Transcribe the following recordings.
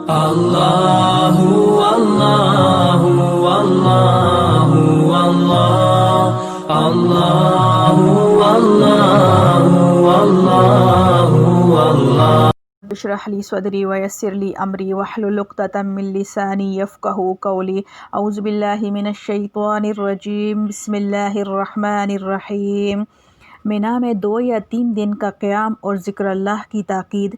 اللہ اللہ اللہ اللہ اللہ اللہ اللہ اشرح لی صدری ویسر لی امری واحلل عقدۃ من لسانی یفقہوا قولی اعوذ باللہ من الشیطان الرجیم بسم اللہ الرحمن الرحیم۔ مینا میں 2 یا 3 دن کا قیام اور ذکر اللہ کی تاکید۔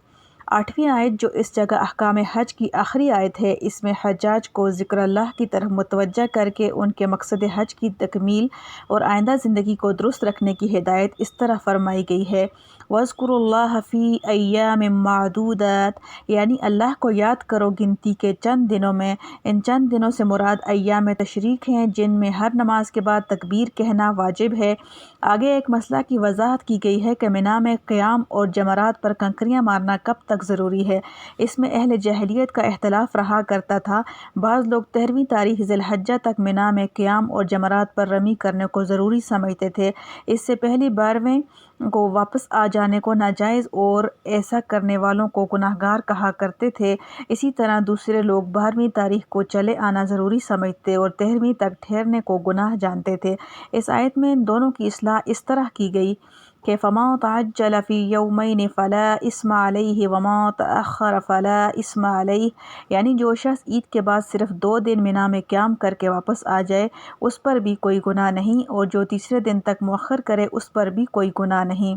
8ویں آیت جو اس جگہ احکام حج کی آخری آیت ہے، اس میں حجاج کو ذکر اللہ کی طرف متوجہ کر کے ان کے مقصد حج کی تکمیل اور آئندہ زندگی کو درست رکھنے کی ہدایت اس طرح فرمائی گئی ہے۔ وَاذْكُرُوا اللَّهَ فِي أَيَّامٍ مَّعْدُودَاتٍ، یعنی اللہ کو یاد کرو گنتی کے چند دنوں میں۔ ان چند دنوں سے مراد ایام تشریق ہیں جن میں ہر نماز کے بعد تکبیر کہنا واجب ہے۔ آگے ایک مسئلہ کی وضاحت کی گئی ہے کہ مینا میں قیام اور جمرات پر کنکریاں مارنا کب تک ضروری ہے۔ اس میں اہل جاہلیت کا اختلاف رہا کرتا تھا۔ بعض لوگ 13ویں تاریخ ذی الحجہ تک مینا میں قیام اور جمرات پر رمی کرنے کو ضروری سمجھتے تھے۔ اس سے پہلی 12ویں کو واپس آ جانے کو ناجائز اور ایسا کرنے والوں کو گناہگار کہا کرتے تھے۔ اسی طرح دوسرے لوگ 12ویں تاریخ کو چلے آنا ضروری سمجھتے اور 13ویں تک ٹھہرنے کو گناہ جانتے تھے۔ اس آیت میں ان دونوں کی اصلاح اس طرح کی گئی کہ فَمَن تَعَجَّلَ فِي يَوْمَيْنِ فَلَا إِثْمَ عَلَيْهِ وَمَن تَأَخَّرَ فَلَا إِثْمَ عَلَيْهِ، یعنی جو شخص عید کے بعد صرف 2 دن مینا میں قیام کر کے واپس آ جائے اس پر بھی کوئی گناہ نہیں، اور جو تیسرے دن تک مؤخر کرے اس پر بھی کوئی گناہ نہیں۔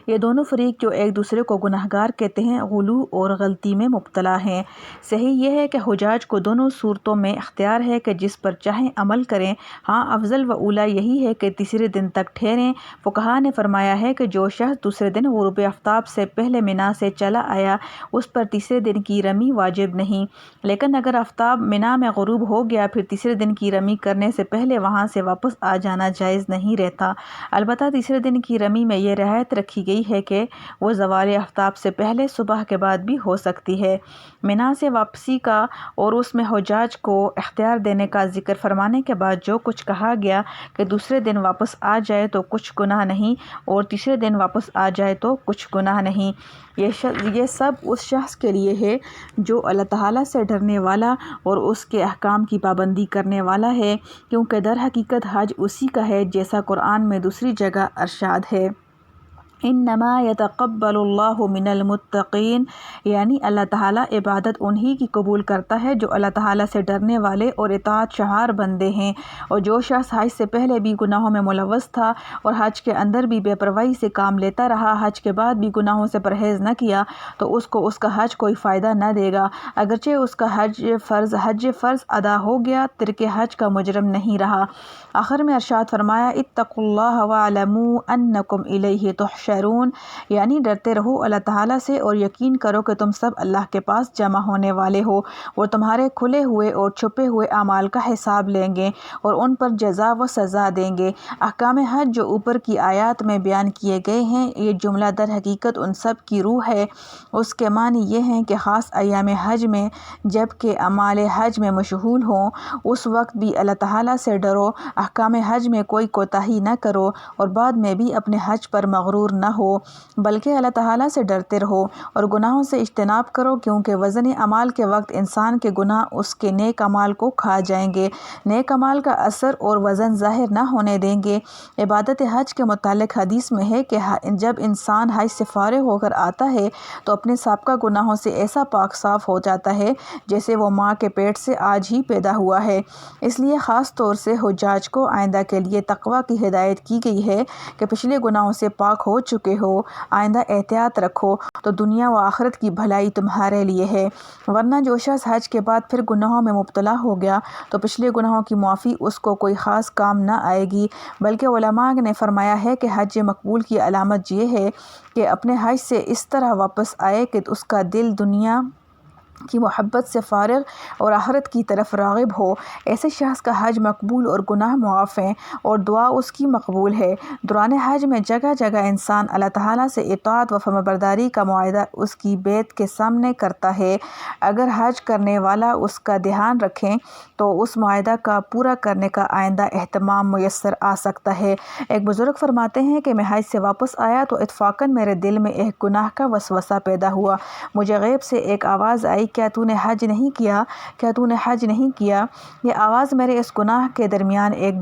یہ دونوں فریق جو ایک دوسرے کو گناہگار کہتے ہیں غلو اور غلطی میں مبتلا ہیں۔ صحیح یہ ہے کہ حجاج کو دونوں صورتوں میں اختیار ہے کہ جس پر چاہیں عمل کریں۔ ہاں افضل و اولیٰ یہی ہے کہ تیسرے دن تک ٹھہریں۔ فقہا نے فرمایا ہے کہ جو شخص دوسرے دن غروب آفتاب سے پہلے مینا سے چلا آیا اس پر تیسرے دن کی رمی واجب نہیں، لیکن اگر آفتاب مینا میں غروب ہو گیا پھر تیسرے دن کی رمی کرنے سے پہلے وہاں سے واپس آ جانا جائز نہیں رہتا۔ البتہ تیسرے دن کی رمی میں یہ رعایت رکھی گئی ہے کہ وہ زوال آفتاب سے پہلے صبح کے بعد بھی ہو سکتی ہے۔ مینا سے واپسی کا اور اس میں حجاج کو اختیار دینے کا ذکر فرمانے کے بعد جو کچھ کہا گیا کہ دوسرے دن واپس آ جائے تو کچھ گناہ نہیں اور تیسرے دن واپس آ جائے تو کچھ گناہ نہیں، یہ سب اس شخص کے لیے ہے جو اللہ تعالیٰ سے ڈرنے والا اور اس کے احکام کی پابندی کرنے والا ہے، کیونکہ در حقیقت حج اسی کا ہے جیسا قرآن میں دوسری جگہ ارشاد ہے۔ انما یتقبل اللہ من المتقین، یعنی اللہ تعالیٰ عبادت انہی کی قبول کرتا ہے جو اللہ تعالیٰ سے ڈرنے والے اور اطاعت شہار بندے ہیں۔ اور جو شخص حج سے پہلے بھی گناہوں میں ملوث تھا اور حج کے اندر بھی بے پرواہی سے کام لیتا رہا، حج کے بعد بھی گناہوں سے پرہیز نہ کیا تو اس کو اس کا حج کوئی فائدہ نہ دے گا، اگرچہ اس کا حج فرض ادا ہو گیا، ترک حج کا مجرم نہیں رہا۔ آخر میں ارشاد فرمایا اتقوا اللہ واعلموا انکم الیہ تحشرون، یعنی ڈرتے رہو اللہ تعالیٰ سے اور یقین کرو کہ تم سب اللہ کے پاس جمع ہونے والے ہو، وہ تمہارے کھلے ہوئے اور چھپے ہوئے اعمال کا حساب لیں گے اور ان پر جزا و سزا دیں گے۔ احکام حج جو اوپر کی آیات میں بیان کیے گئے ہیں، یہ جملہ در حقیقت ان سب کی روح ہے۔ اس کے معنی یہ ہیں کہ خاص ایام حج میں جب کہ اعمال حج میں مشغول ہوں اس وقت بھی اللہ تعالیٰ سے ڈرو، احکام حج میں کوئی کوتاہی نہ کرو اور بعد میں بھی اپنے حج پر مغرور نہ ہو، بلکہ اللہ تعالیٰ سے ڈرتے رہو اور گناہوں سے اجتناب کرو، کیونکہ وزن اعمال کے وقت انسان کے گناہ اس کے نیک اعمال کو کھا جائیں گے، نیک اعمال کا اثر اور وزن ظاہر نہ ہونے دیں گے۔ عبادت حج کے متعلق حدیث میں ہے کہ جب انسان حج سے فارغ ہو کر آتا ہے تو اپنے سابقہ گناہوں سے ایسا پاک صاف ہو جاتا ہے جیسے وہ ماں کے پیٹ سے آج ہی پیدا ہوا ہے۔ اس لیے خاص طور سے حجاج کو آئندہ کے لیے تقویٰ کی ہدایت کی گئی ہے کہ پچھلے گناہوں سے پاک ہو چکے ہو، آئندہ احتیاط رکھو تو دنیا و آخرت کی بھلائی تمہارے لیے ہے، ورنہ جو شخص حج کے بعد پھر گناہوں میں مبتلا ہو گیا تو پچھلے گناہوں کی معافی اس کو کوئی خاص کام نہ آئے گی، بلکہ علماء نے فرمایا ہے کہ حج مقبول کی علامت یہ ہے کہ اپنے حج سے اس طرح واپس آئے کہ اس کا دل دنیا کی محبت سے فارغ اور آخرت کی طرف راغب ہو۔ ایسے شخص کا حج مقبول اور گناہ معاف ہیں اور دعا اس کی مقبول ہے۔ دوران حج میں جگہ جگہ انسان اللہ تعالیٰ سے اطاعت و فرمانبرداری کا معاہدہ اس کی بیت کے سامنے کرتا ہے۔ اگر حج کرنے والا اس کا دھیان رکھیں تو اس معاہدہ کا پورا کرنے کا آئندہ اہتمام میسر آ سکتا ہے۔ ایک بزرگ فرماتے ہیں کہ میں حج سے واپس آیا تو اتفاقاً میرے دل میں ایک گناہ کا وسوسہ پیدا ہوا، مجھے غیب سے ایک آواز آئی کیا تو نے حج نہیں کیا؟ کیا تو نے حج نہیں کیا؟ یہ آواز میرے اس گناہ کے درمیان ایک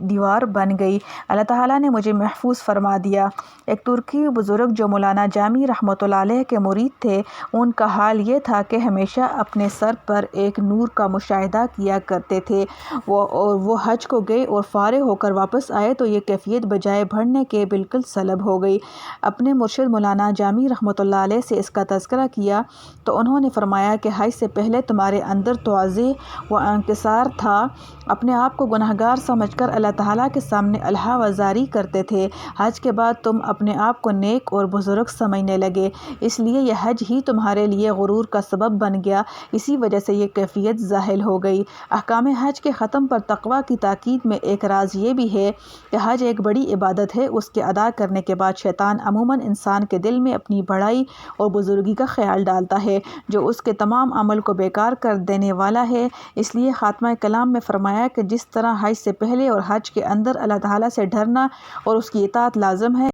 دیوار بن گئی۔ اللہ تعالیٰ نے مجھے محفوظ فرما دیا۔ ایک ترکی بزرگ جو مولانا جامی رحمۃ اللہ علیہ کے مرید تھے، ان کا حال یہ تھا کہ ہمیشہ اپنے سر پر ایک نور کا مشاہدہ کیا کرتے تھے۔ وہ حج کو گئے اور فارغ ہو کر واپس آئے تو یہ کیفیت بجائے بڑھنے کے بالکل سلب ہو گئی۔ اپنے مرشد مولانا جامی رحمۃ اللہ علیہ سے اس کا تذکرہ کیا تو انہوں نے فرمایا کہ حج سے پہلے تمہارے اندر تواضع و انکسار تھا، اپنے آپ کو گناہگار سمجھ کر اللہ تعالیٰ کے سامنے الحا وزاری کرتے تھے۔ حج کے بعد تم اپنے آپ کو نیک اور بزرگ سمجھنے لگے، اس لیے یہ حج ہی تمہارے لیے غرور کا سبب بن گیا، اسی وجہ سے یہ کیفیت ظاہر ہو گئی۔ احکام حج کے ختم پر تقویٰ کی تاکید میں ایک راز یہ بھی ہے کہ حج ایک بڑی عبادت ہے، اس کے ادا کرنے کے بعد شیطان عموماً انسان کے دل میں اپنی بڑائی اور بزرگی کا خیال ڈالتا ہے جو اس کے تمام عمل کو بیکار کر دینے والا ہے۔ اس لیے خاتمہ کلام میں فرمایا کہ جس طرح حج سے پہلے اور حج کے اندر اللہ تعالیٰ سے ڈرنا اور اس کی اطاعت لازم ہے،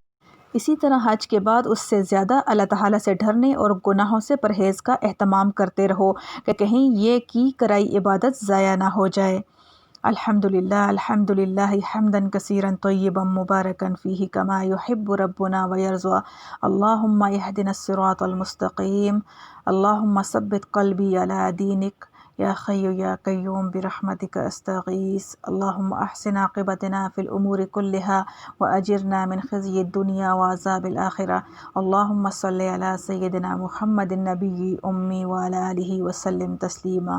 اسی طرح حج کے بعد اس سے زیادہ اللہ تعالیٰ سے ڈرنے اور گناہوں سے پرہیز کا اہتمام کرتے رہو کہ کہیں یہ کی کرائی عبادت ضائع نہ ہو جائے۔ الحمدللہ حمداً کثیراً طیباً مبارکاً فیہ کما یحب ربنا ویرضا۔ اللہم اہدنا الصراط المستقیم۔ اللہم ثبت قلبی علی دینک یا حی یا قیوم برحمتک استغیث۔ اللہم احسن عاقبتنا فی الامور کلہا واجرنا من خزی الدنیا وعذاب الآخرہ۔ اللہم صلی علی سیدنا محمد النبی امی وعلی آلہ وسلم تسلیما۔